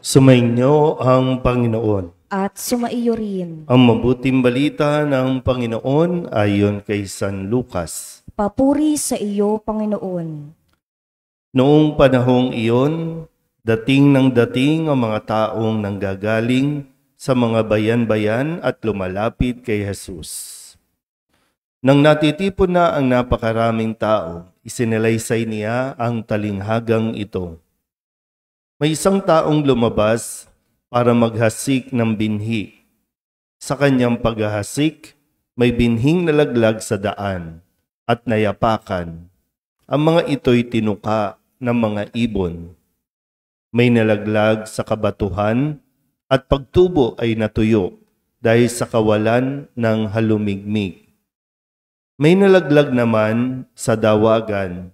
Sumainyo ang Panginoon. At sumaiyo rin. Ang mabuting balita ng Panginoon ayon kay San Lucas. Papuri sa iyo, Panginoon. Noong panahong iyon, dating ang mga taong nanggagaling sa mga bayan-bayan at lumalapit kay Jesus. Nang natitipon na ang napakaraming tao, isinalaysay niya ang talinghagang ito. May isang taong lumabas para maghasik ng binhi. Sa kanyang paghahasik, may binhing nalaglag sa daan at nayapakan. Ang mga ito'y tinuka ng mga ibon. May nalaglag sa kabatuhan at pagtubo ay natuyo dahil sa kawalan ng halumigmig. May nalaglag naman sa dawagan.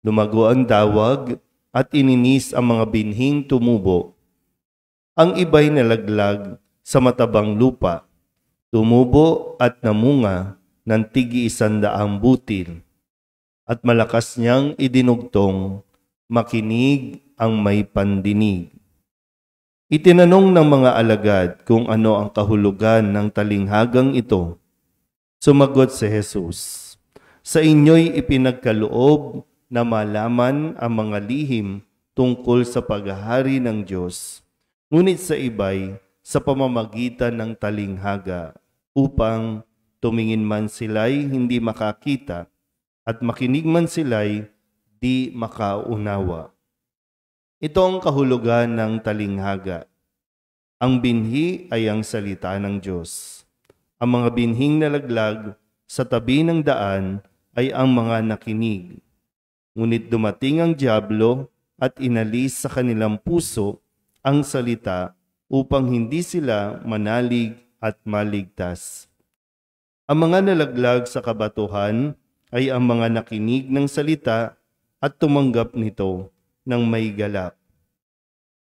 Lumago ang dawag at ininis ang mga binhing tumubo. Ang iba'y nalaglag sa matabang lupa, tumubo at namunga ng tig-100 butil, at malakas niyang idinugtong, makinig ang may pandinig. Itinanong ng mga alagad kung ano ang kahulugan ng talinghagang ito. Sumagot si Jesus, sa inyo'y ipinagkaloob na malaman ang mga lihim tungkol sa paghahari ng Diyos, ngunit sa iba'y sa pamamagitan ng talinghaga, upang tumingin man sila'y hindi makakita at makinig man sila'y di makaunawa. Ito ang kahulugan ng talinghaga. Ang binhi ay ang salita ng Diyos. Ang mga binhing nalaglag sa tabi ng daan ay ang mga nakinig. Ngunit dumating ang dyablo at inalis sa kanilang puso ang salita upang hindi sila manalig at maligtas. Ang mga nalaglag sa kabatuhan ay ang mga nakinig ng salita at tumanggap nito ng may galak.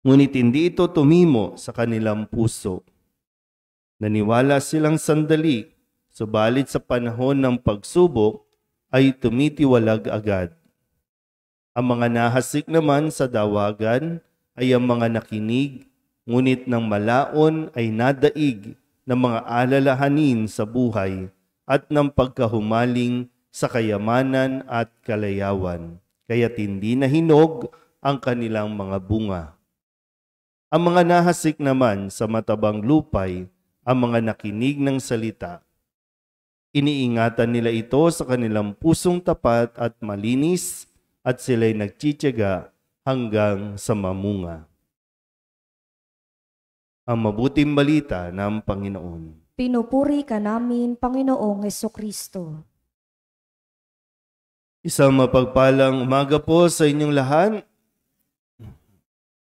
Ngunit hindi ito tumimo sa kanilang puso. Naniwala silang sandali, subalit sa panahon ng pagsubok ay tumitiwalag agad. Ang mga nahasik naman sa dawagan ay ang mga nakinig, ngunit ng malaon ay nadaig ng mga alalahanin sa buhay at ng pagkahumaling sa kayamanan at kalayawan, kaya't hindi nahinog ang kanilang mga bunga. Ang mga nahasik naman sa matabang lupay, ang mga nakinig ng salita. Iniingatan nila ito sa kanilang pusong tapat at malinis, at sila'y nagtitiyaga hanggang sa mamunga. Ang mabuting balita ng Panginoon. Pinupuri ka namin, Panginoong Hesukristo. Isang mapagpalang umaga po sa inyong lahat.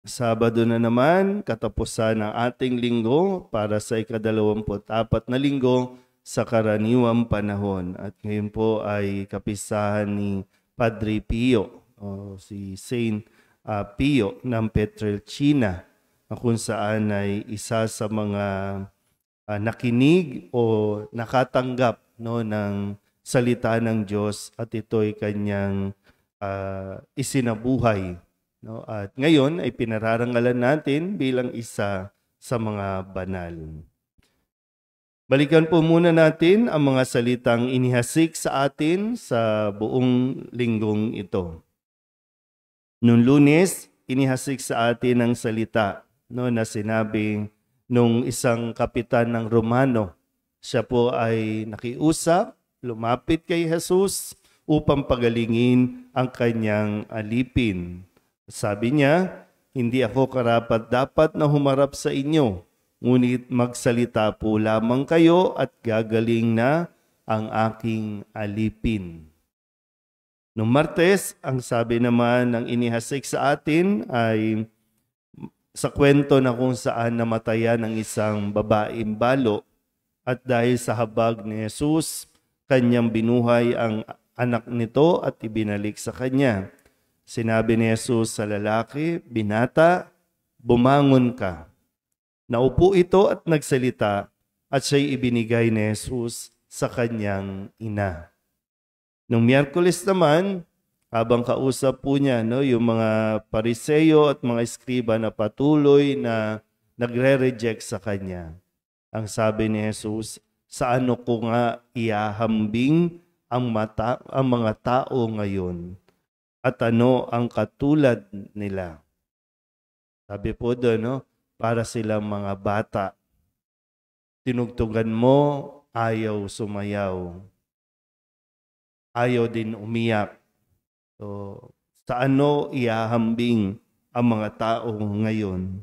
Sabado na naman, katapusan ng ating linggo para sa ika-24 na linggo sa karaniwang panahon. At ngayon po ay kapisahan ni Padre Pio, si Saint Pio ng Pietrelcina, kung saan ay isa sa mga nakinig o nakatanggap ng salita ng Diyos at ito'y kanyang isinabuhay. At ngayon ay pinararangalan natin bilang isa sa mga banal. Balikan po muna natin ang mga salitang inihasik sa atin sa buong linggong ito. Noong Lunes, inihasik sa atin ang salita na sinabi nung isang kapitan ng Romano. Siya po ay nakiusap, lumapit kay Jesus upang pagalingin ang kanyang alipin. Sabi niya, hindi ako karapat-dapat na humarap sa inyo, ngunit magsalita po lamang kayo at gagaling na ang aking alipin. Noong Martes, ang sabi naman ng inihasik sa atin ay sa kwento na kung saan namatayan ang isang babaeng balo at dahil sa habag ni Jesus, kanyang binuhay ang anak nito at ibinalik sa kanya. Sinabi ni Jesus sa lalaki, "Binata, bumangon ka." Naupo ito at nagsalita at siya'y ibinigay ni Jesus sa kanyang ina. Noong Miyerkules naman, habang kausap po niya, no, yung mga Pariseo at mga eskriba na patuloy na nagre-reject sa kanya. Ang sabi ni Jesus, sa ano ko nga iahambing ang mga tao ngayon at ano ang katulad nila. Sabi po doon, no, para silang mga bata. Tinugtugan mo, ayaw sumayaw. Ayaw din umiyak. So, sa ano iahambing ang mga tao ngayon?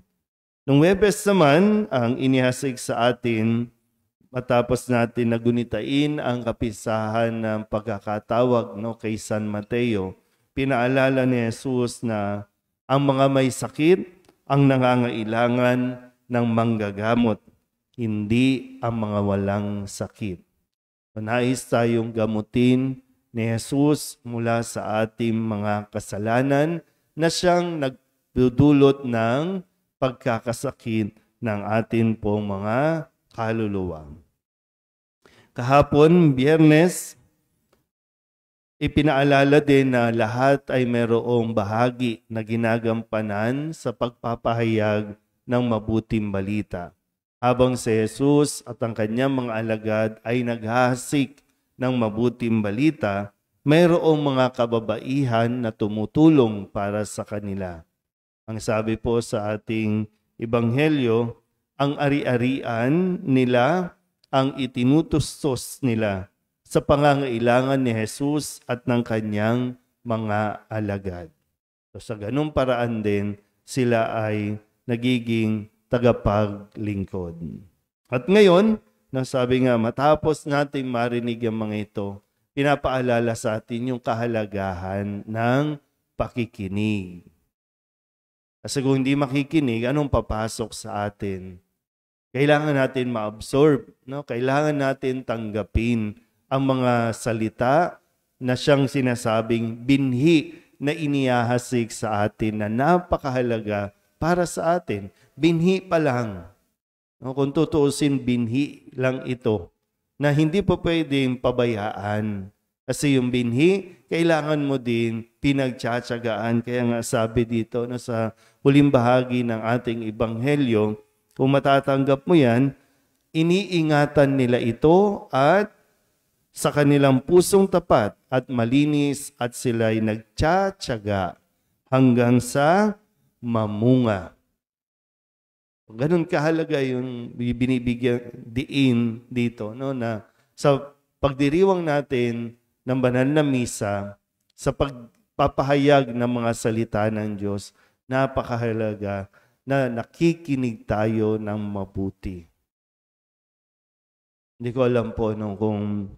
Nung Huwebes naman, ang inihasig sa atin, matapos natin nagunitain ang kapisahan ng pagkakatawag, no, kay San Mateo, pinaalala ni Jesus na ang mga may sakit ang nangangailangan ng manggagamot, hindi ang mga walang sakit. Nais tayong gamutin ni Jesus mula sa ating mga kasalanan na siyang nagdudulot ng pagkakasakit ng atin pong mga kaluluwa. Kahapon, Biyernes, ipinaalala din na lahat ay mayroong bahagi na ginagampanan sa pagpapahayag ng mabuting balita. Habang si Jesus at ang kanyang mga alagad ay naghahasik ng mabuting balita, mayroong mga kababaihan na tumutulong para sa kanila. Ang sabi po sa ating ebanghelyo, ang ari-arian nila ang itinutustos nila sa pangangailangan ni Jesus at ng kanyang mga alagad. So sa ganung paraan din, sila ay nagiging tagapaglingkod. At ngayon, nasabi nga, matapos nating marinig ang mga ito, pinapaalala sa atin yung kahalagahan ng pakikinig. Kasi kung hindi makikinig, anong papasok sa atin? Kailangan natin ma-absorb, no? Kailangan natin tanggapin ang mga salita na siyang sinasabing binhi na inihahasik sa atin na napakahalaga para sa atin. Binhi pa lang. No, kung tutuusin, binhi lang ito na hindi po pwedeng pabayaan. Kasi yung binhi, kailangan mo din pinagtsatsagaan. Kaya nga sabi dito no, sa huling bahagi ng ating ebanghelyo, kung matatanggap mo yan, iniingatan nila ito at sa kanilang pusong tapat at malinis at sila'y nagtsatsaga hanggang sa mamunga. Ganun kahalaga yung binibigyan diin dito, no, na sa pagdiriwang natin ng banal na misa, sa pagpapahayag ng mga salita ng Diyos, napakahalaga na nakikinig tayo ng mabuti. Hindi ko alam po kung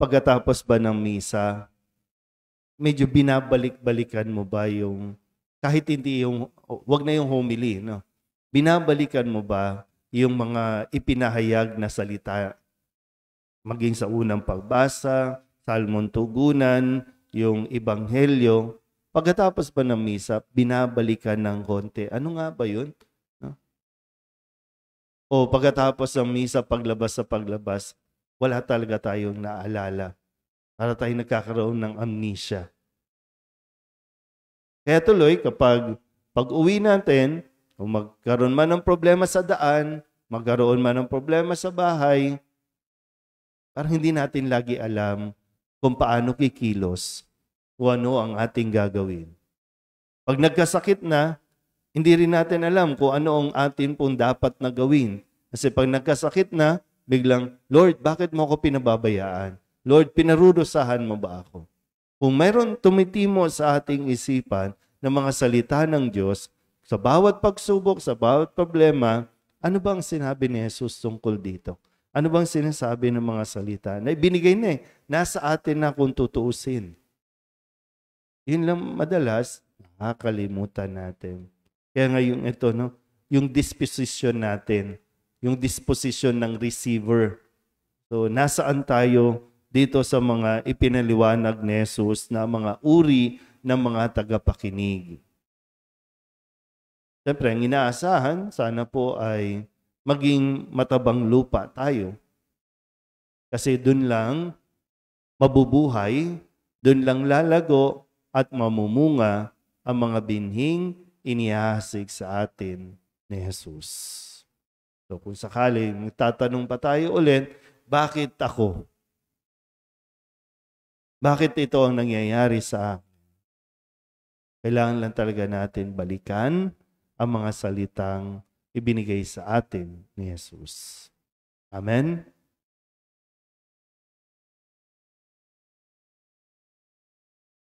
pagkatapos ba ng misa, medyo binabalik-balikan mo ba yung kahit hindi yung, wag na yung homily, no? Binabalikan mo ba yung mga ipinahayag na salita? Maging sa unang pagbasa, salmon tugunan, yung ebanghelyo. Pagkatapos ba ng misa, binabalikan ng konti. Ano nga ba yun? No? O pagkatapos ng misa, paglabas sa paglabas, wala talaga tayong naalala. Para tayo nagkakaroon ng amnesia. Kaya tuloy, kapag pag-uwi natin, kung magkaroon man ng problema sa daan, magkaroon man ng problema sa bahay, parang hindi natin lagi alam kung paano kikilos o ano ang ating gagawin. Pag nagkasakit na, hindi rin natin alam kung ano ang atin pong dapat na gawin. Kasi pag nagkasakit na, biglang, Lord, bakit mo ako pinababayaan? Lord, pinarurusahan mo ba ako? Kung mayroon tumitimo sa ating isipan ng mga salita ng Diyos, sa bawat pagsubok, sa bawat problema, ano bang sinabi ni Jesus tungkol dito? Ano bang sinasabi ng mga salita? Na ibinigay na nasa atin na kung tutuusin. Yun lang madalas, nakakalimutan natin. Kaya ngayon ito, no, yung disposition natin, yung disposition ng receiver. So, nasaan tayo dito sa mga ipinaliwanag ni Jesus na mga uri ng mga tagapakinig. Siyempre, ang inaasahan, sana po ay maging matabang lupa tayo. Kasi dun lang mabubuhay, doon lang lalago at mamumunga ang mga binhing inihahasig sa atin ni Jesus. So kung sakali, magtatanong pa tayo ulit, bakit ako? Bakit ito ang nangyayari sa akin? Kailangan lang talaga natin balikan ang mga salitang ibinigay sa atin ni Jesus. Amen?